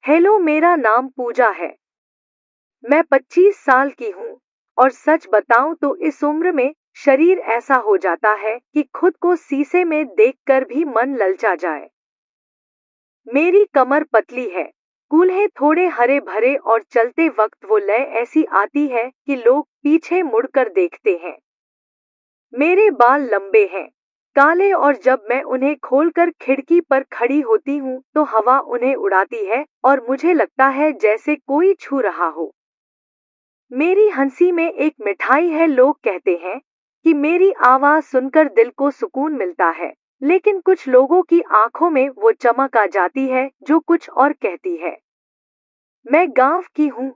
Hello, मेरा नाम पूजा है। मैं 25 साल की हूँ और सच बताऊं तो इस उम्र में शरीर ऐसा हो जाता है कि खुद को शीशे में देखकर भी मन ललचा जाए। मेरी कमर पतली है, कूल्हे थोड़े हरे भरे और चलते वक्त वो लय ऐसी आती है कि लोग पीछे मुड़कर देखते हैं। मेरे बाल लंबे हैं, काले, और जब मैं उन्हें खोलकर खिड़की पर खड़ी होती हूँ तो हवा उन्हें उड़ाती है और मुझे लगता है जैसे कोई छू रहा हो। मेरी हंसी में एक मिठाई है। लोग कहते हैं कि मेरी आवाज सुनकर दिल को सुकून मिलता है, लेकिन कुछ लोगों की आंखों में वो चमक आ जाती है जो कुछ और कहती है। मैं गांव की हूँ।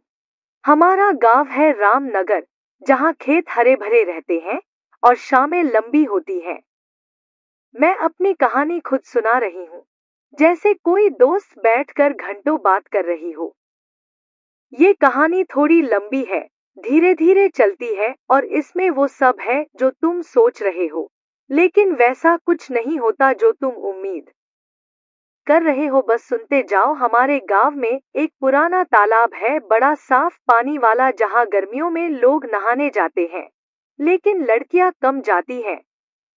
हमारा गांव है रामनगर, जहाँ खेत हरे भरे रहते हैं और शामें लंबी होती हैं। मैं अपनी कहानी खुद सुना रही हूँ, जैसे कोई दोस्त बैठकर घंटों बात कर रही हो। ये कहानी थोड़ी लंबी है, धीरे धीरे चलती है और इसमें वो सब है जो तुम सोच रहे हो, लेकिन वैसा कुछ नहीं होता जो तुम उम्मीद कर रहे हो। बस सुनते जाओ। हमारे गांव में एक पुराना तालाब है, बड़ा साफ पानी वाला, जहां गर्मियों में लोग नहाने जाते हैं, लेकिन लड़कियां कम जाती हैं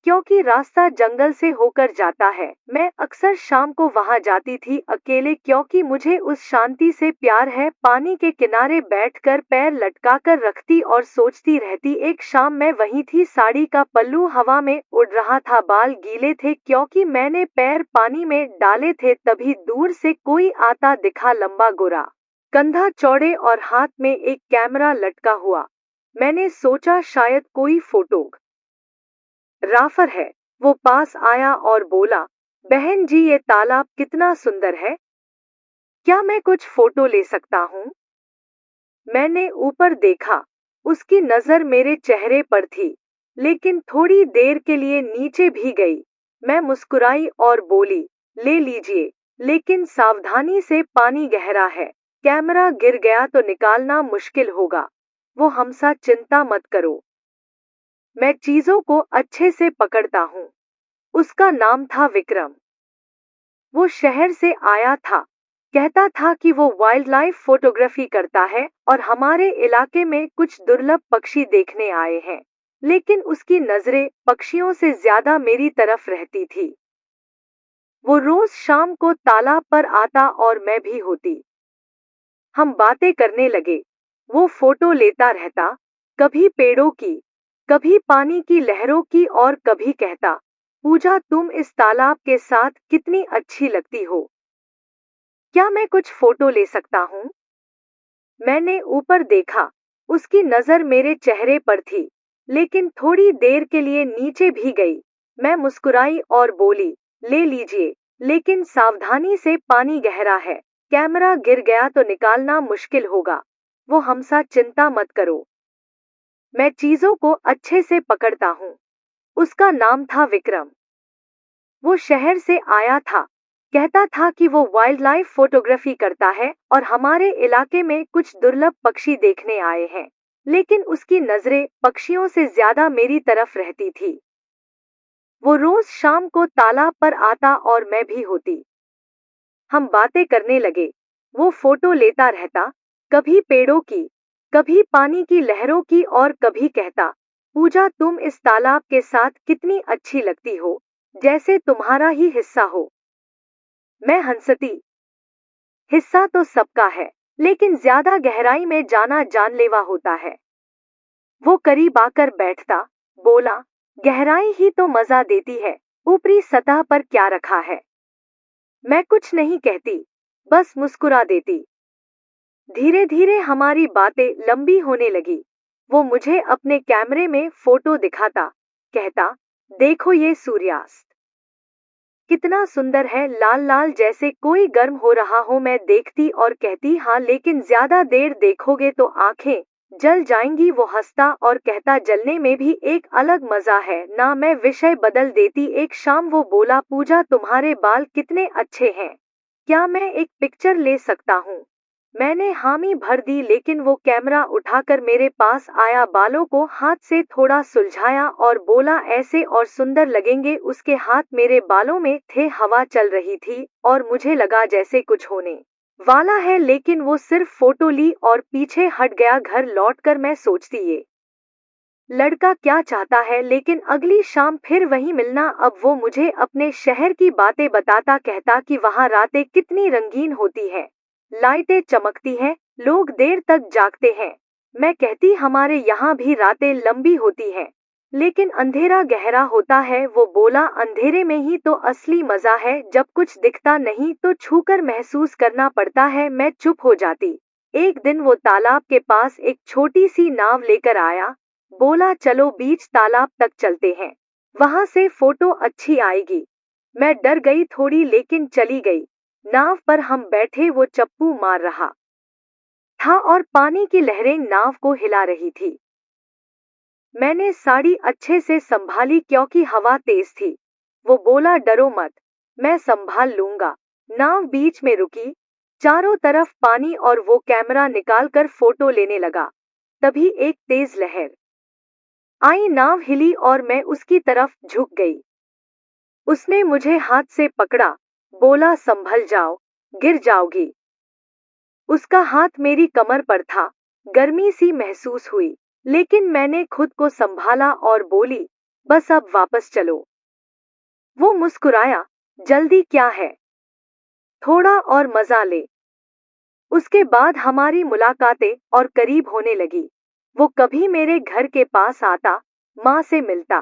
क्योंकि रास्ता जंगल से होकर जाता है। मैं अक्सर शाम को वहां जाती थी अकेले, क्योंकि मुझे उस शांति से प्यार है। पानी के किनारे बैठकर पैर लटकाकर रखती और सोचती रहती। एक शाम मैं वहीं थी, साड़ी का पल्लू हवा में उड़ रहा था, बाल गीले थे क्योंकि मैंने पैर पानी में डाले थे। तभी दूर से कोई आता दिखा, लंबा गोरा, कंधा चौड़े और हाथ में एक कैमरा लटका हुआ। मैंने सोचा शायद कोई फोटोग्राफर है। वो पास आया और बोला, बहन जी, ये तालाब कितना सुंदर है, क्या मैं कुछ फोटो ले सकता हूँ? मैंने ऊपर देखा, उसकी नजर मेरे चेहरे पर थी, लेकिन थोड़ी देर के लिए नीचे भी गई। मैं मुस्कुराई और बोली, ले लीजिए, लेकिन सावधानी से, पानी गहरा है, कैमरा गिर गया तो निकालना मुश्किल होगा। वो हमसा, चिंता मत करो, मैं चीजों को अच्छे से पकड़ता हूँ। उसका नाम था विक्रम। वो शहर से आया था, कहता था कि वो वाइल्ड लाइफ फोटोग्राफी करता है और हमारे इलाके में कुछ दुर्लभ पक्षी देखने आए हैं, लेकिन उसकी नजरें पक्षियों से ज्यादा मेरी तरफ रहती थी। वो रोज शाम को तालाब पर आता और मैं भी होती। हम बातें करने लगे। वो फोटो लेता रहता, कभी पेड़ों की, कभी पानी की लहरों की, और कभी कहता, पूजा, तुम इस तालाब के साथ कितनी अच्छी लगती हो, क्या मैं कुछ फोटो ले सकता हूँ? मैंने ऊपर देखा, उसकी नजर मेरे चेहरे पर थी, लेकिन थोड़ी देर के लिए नीचे भी गई। मैं मुस्कुराई और बोली, ले लीजिए, लेकिन सावधानी से, पानी गहरा है, कैमरा गिर गया तो निकालना मुश्किल होगा। वो हमसा, चिंता मत करो, मैं चीजों को अच्छे से पकड़ता हूँ। उसका नाम था विक्रम। वो शहर से आया था, कहता था कि वो वाइल्ड लाइफ फोटोग्राफी करता है और हमारे इलाके में कुछ दुर्लभ पक्षी देखने आए हैं, लेकिन उसकी नजरें पक्षियों से ज्यादा मेरी तरफ रहती थी। वो रोज शाम को तालाब पर आता और मैं भी होती। हम बातें करने लगे। वो फोटो लेता रहता, कभी पेड़ों की, कभी पानी की लहरों की, और कभी कहता, पूजा, तुम इस तालाब के साथ कितनी अच्छी लगती हो, जैसे तुम्हारा ही हिस्सा हो। मैं हंसती, हिस्सा तो सबका है, लेकिन ज्यादा गहराई में जाना जानलेवा होता है। वो करीब आकर बैठता, बोला, गहराई ही तो मजा देती है, ऊपरी सतह पर क्या रखा है। मैं कुछ नहीं कहती, बस मुस्कुरा देती। धीरे धीरे हमारी बातें लंबी होने लगी। वो मुझे अपने कैमरे में फोटो दिखाता, कहता, देखो ये सूर्यास्त कितना सुंदर है, लाल लाल, जैसे कोई गर्म हो रहा हो। मैं देखती और कहती, हाँ, लेकिन ज्यादा देर देखोगे तो आंखें जल जाएंगी। वो हंसता और कहता, जलने में भी एक अलग मजा है ना। मैं विषय बदल देती। एक शाम वो बोला, पूजा, तुम्हारे बाल कितने अच्छे हैं, क्या मैं एक पिक्चर ले सकता हूँ? मैंने हामी भर दी, लेकिन वो कैमरा उठाकर मेरे पास आया, बालों को हाथ से थोड़ा सुलझाया और बोला, ऐसे और सुंदर लगेंगे। उसके हाथ मेरे बालों में थे, हवा चल रही थी और मुझे लगा जैसे कुछ होने वाला है, लेकिन वो सिर्फ फोटो ली और पीछे हट गया। घर लौटकर मैं सोचती ये लड़का क्या चाहता है, लेकिन अगली शाम फिर वही मिलना। अब वो मुझे अपने शहर की बातें बताता, कहता कि वहाँ रातें कितनी रंगीन होती हैं, लाइटें चमकती हैं, लोग देर तक जागते हैं। मैं कहती हमारे यहाँ भी रातें लंबी होती हैं, लेकिन अंधेरा गहरा होता है। वो बोला अंधेरे में ही तो असली मजा है, जब कुछ दिखता नहीं तो छूकर महसूस करना पड़ता है। मैं चुप हो जाती। एक दिन वो तालाब के पास एक छोटी सी नाव लेकर आया। बोला चलो बीच तालाब तक चलते हैं, वहां से फोटो अच्छी आएगी। मैं डर गई थोड़ी, लेकिन चली गई। नाव पर हम बैठे, वो चप्पू मार रहा था और पानी की लहरें नाव को हिला रही थी। मैंने साड़ी अच्छे से संभाली क्योंकि हवा तेज थी। वो बोला डरो मत, मैं संभाल लूंगा। नाव बीच में रुकी, चारों तरफ पानी, और वो कैमरा निकालकर फोटो लेने लगा। तभी एक तेज लहर आई, नाव हिली और मैं उसकी तरफ झुक गई। उसने मुझे हाथ से पकड़ा, बोला संभल जाओ, गिर जाओगी। उसका हाथ मेरी कमर पर था। गर्मी सी महसूस हुई, लेकिन मैंने खुद को संभाला और बोली बस अब वापस चलो। वो मुस्कुराया, जल्दी क्या है, थोड़ा और मजा ले। उसके बाद हमारी मुलाकातें और करीब होने लगी। वो कभी मेरे घर के पास आता, माँ से मिलता,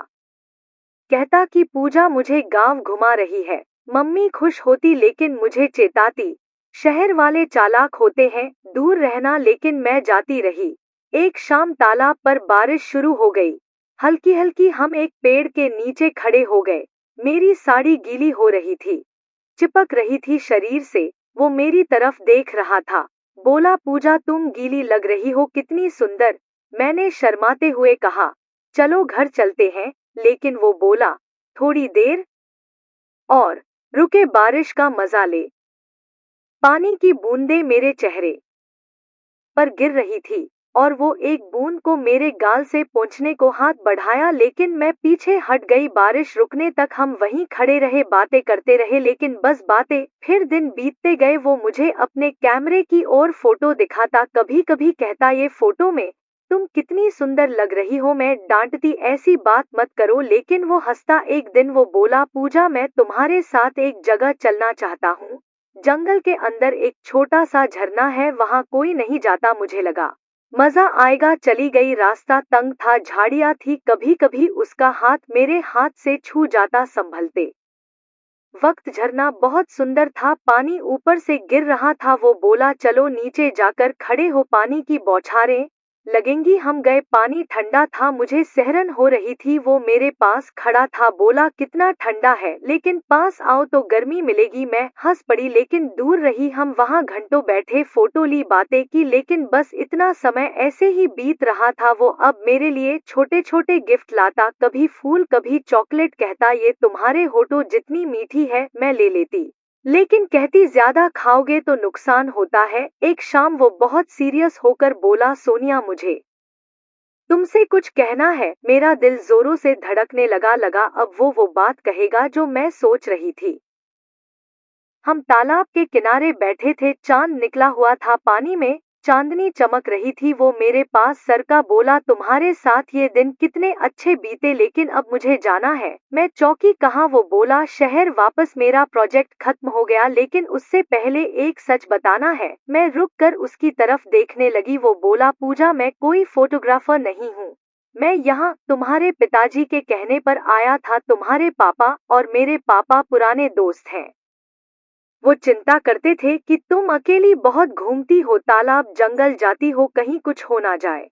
कहता कि पूजा मुझे गांव घुमा रही है। मम्मी खुश होती, लेकिन मुझे चेताती शहर वाले चालाक होते हैं, दूर रहना। लेकिन मैं जाती रही। एक शाम तालाब पर बारिश शुरू हो गई, हल्की हल्की। हम एक पेड़ के नीचे खड़े हो गए। मेरी साड़ी गीली हो रही थी, चिपक रही थी शरीर से। वो मेरी तरफ देख रहा था। बोला पूजा तुम गीली लग रही हो, कितनी सुंदर। मैंने शर्माते हुए कहा चलो घर चलते हैं, लेकिन वो बोला थोड़ी देर और, रुके, बारिश का मजा ले। पानी की बूंदें मेरे चेहरे पर गिर रही थी, और वो एक बूंद को मेरे गाल से पोंछने को हाथ बढ़ाया, लेकिन मैं पीछे हट गई। बारिश रुकने तक हम वहीं खड़े रहे, बातें करते रहे, लेकिन बस बातें। फिर दिन बीतते गए। वो मुझे अपने कैमरे की ओर फोटो दिखाता, कभी कभी कहता ये फोटो में तुम कितनी सुंदर लग रही हो। मैं डांटती ऐसी बात मत करो, लेकिन वो हंसता। एक दिन वो बोला पूजा मैं तुम्हारे साथ एक जगह चलना चाहता हूँ, जंगल के अंदर एक छोटा सा झरना है, वहां कोई नहीं जाता। मुझे लगा मजा आएगा। चली गई। रास्ता तंग था, झाड़ियां थी, कभी कभी उसका हाथ मेरे हाथ से छू जाता संभलते वक्त। झरना बहुत सुंदर था, पानी ऊपर से गिर रहा था। वो बोला चलो नीचे जाकर खड़े हो, पानी की बौछारें लगेंगी। हम गए, पानी ठंडा था, मुझे सिहरन हो रही थी। वो मेरे पास खड़ा था, बोला कितना ठंडा है, लेकिन पास आओ तो गर्मी मिलेगी। मैं हंस पड़ी, लेकिन दूर रही। हम वहां घंटों बैठे, फोटो ली, बातें की, लेकिन बस इतना समय ऐसे ही बीत रहा था। वो अब मेरे लिए छोटे छोटे गिफ्ट लाता, कभी फूल, कभी चॉकलेट, कहता ये तुम्हारे होठों जितनी मीठी है। मैं ले लेती, लेकिन कहती ज्यादा खाओगे तो नुकसान होता है। एक शाम वो बहुत सीरियस होकर बोला सोनिया मुझे तुमसे कुछ कहना है। मेरा दिल जोरों से धड़कने लगा अब वो बात कहेगा जो मैं सोच रही थी। हम तालाब के किनारे बैठे थे, चांद निकला हुआ था, पानी में चांदनी चमक रही थी। वो मेरे पास सरका, बोला तुम्हारे साथ ये दिन कितने अच्छे बीते, लेकिन अब मुझे जाना है। मैं चौंकी, कहाँ? वो बोला शहर वापस, मेरा प्रोजेक्ट खत्म हो गया, लेकिन उससे पहले एक सच बताना है। मैं रुक कर उसकी तरफ देखने लगी। वो बोला पूजा मैं कोई फोटोग्राफर नहीं हूँ, मैं यहाँ तुम्हारे पिताजी के कहने पर आया था। तुम्हारे पापा और मेरे पापा पुराने दोस्त हैं। वो चिंता करते थे कि तुम अकेली बहुत घूमती हो, तालाब जंगल जाती हो, कहीं कुछ हो ना जाए।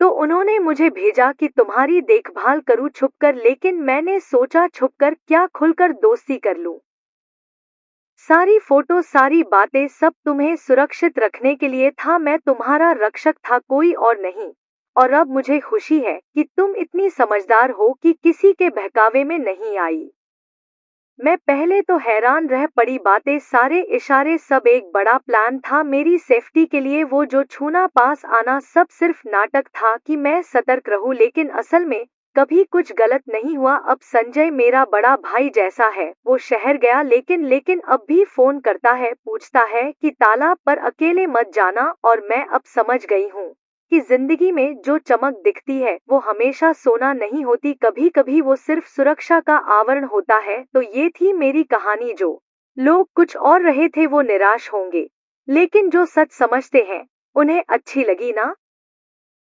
तो उन्होंने मुझे भेजा कि तुम्हारी देखभाल करूं छुपकर, लेकिन मैंने सोचा छुपकर क्या, खुलकर दोस्ती कर लूं। सारी फोटो, सारी बातें, सब तुम्हें सुरक्षित रखने के लिए था। मैं तुम्हारा रक्षक था, कोई और नहीं। और अब मुझे खुशी है कि तुम इतनी समझदार हो कि किसी के बहकावे में नहीं आई। मैं पहले तो हैरान रह पड़ी, बातें, सारे इशारे, सब एक बड़ा प्लान था मेरी सेफ्टी के लिए। वो जो छूना, पास आना, सब सिर्फ नाटक था कि मैं सतर्क रहूं, लेकिन असल में कभी कुछ गलत नहीं हुआ। अब संजय मेरा बड़ा भाई जैसा है। वो शहर गया लेकिन अब भी फोन करता है, पूछता है कि तालाब पर अकेले मत जाना। और मैं अब समझ गई हूँ कि जिंदगी में जो चमक दिखती है वो हमेशा सोना नहीं होती, कभी कभी वो सिर्फ सुरक्षा का आवरण होता है। तो ये थी मेरी कहानी। जो लोग कुछ और रहे थे वो निराश होंगे, लेकिन जो सच समझते हैं उन्हें अच्छी लगी ना।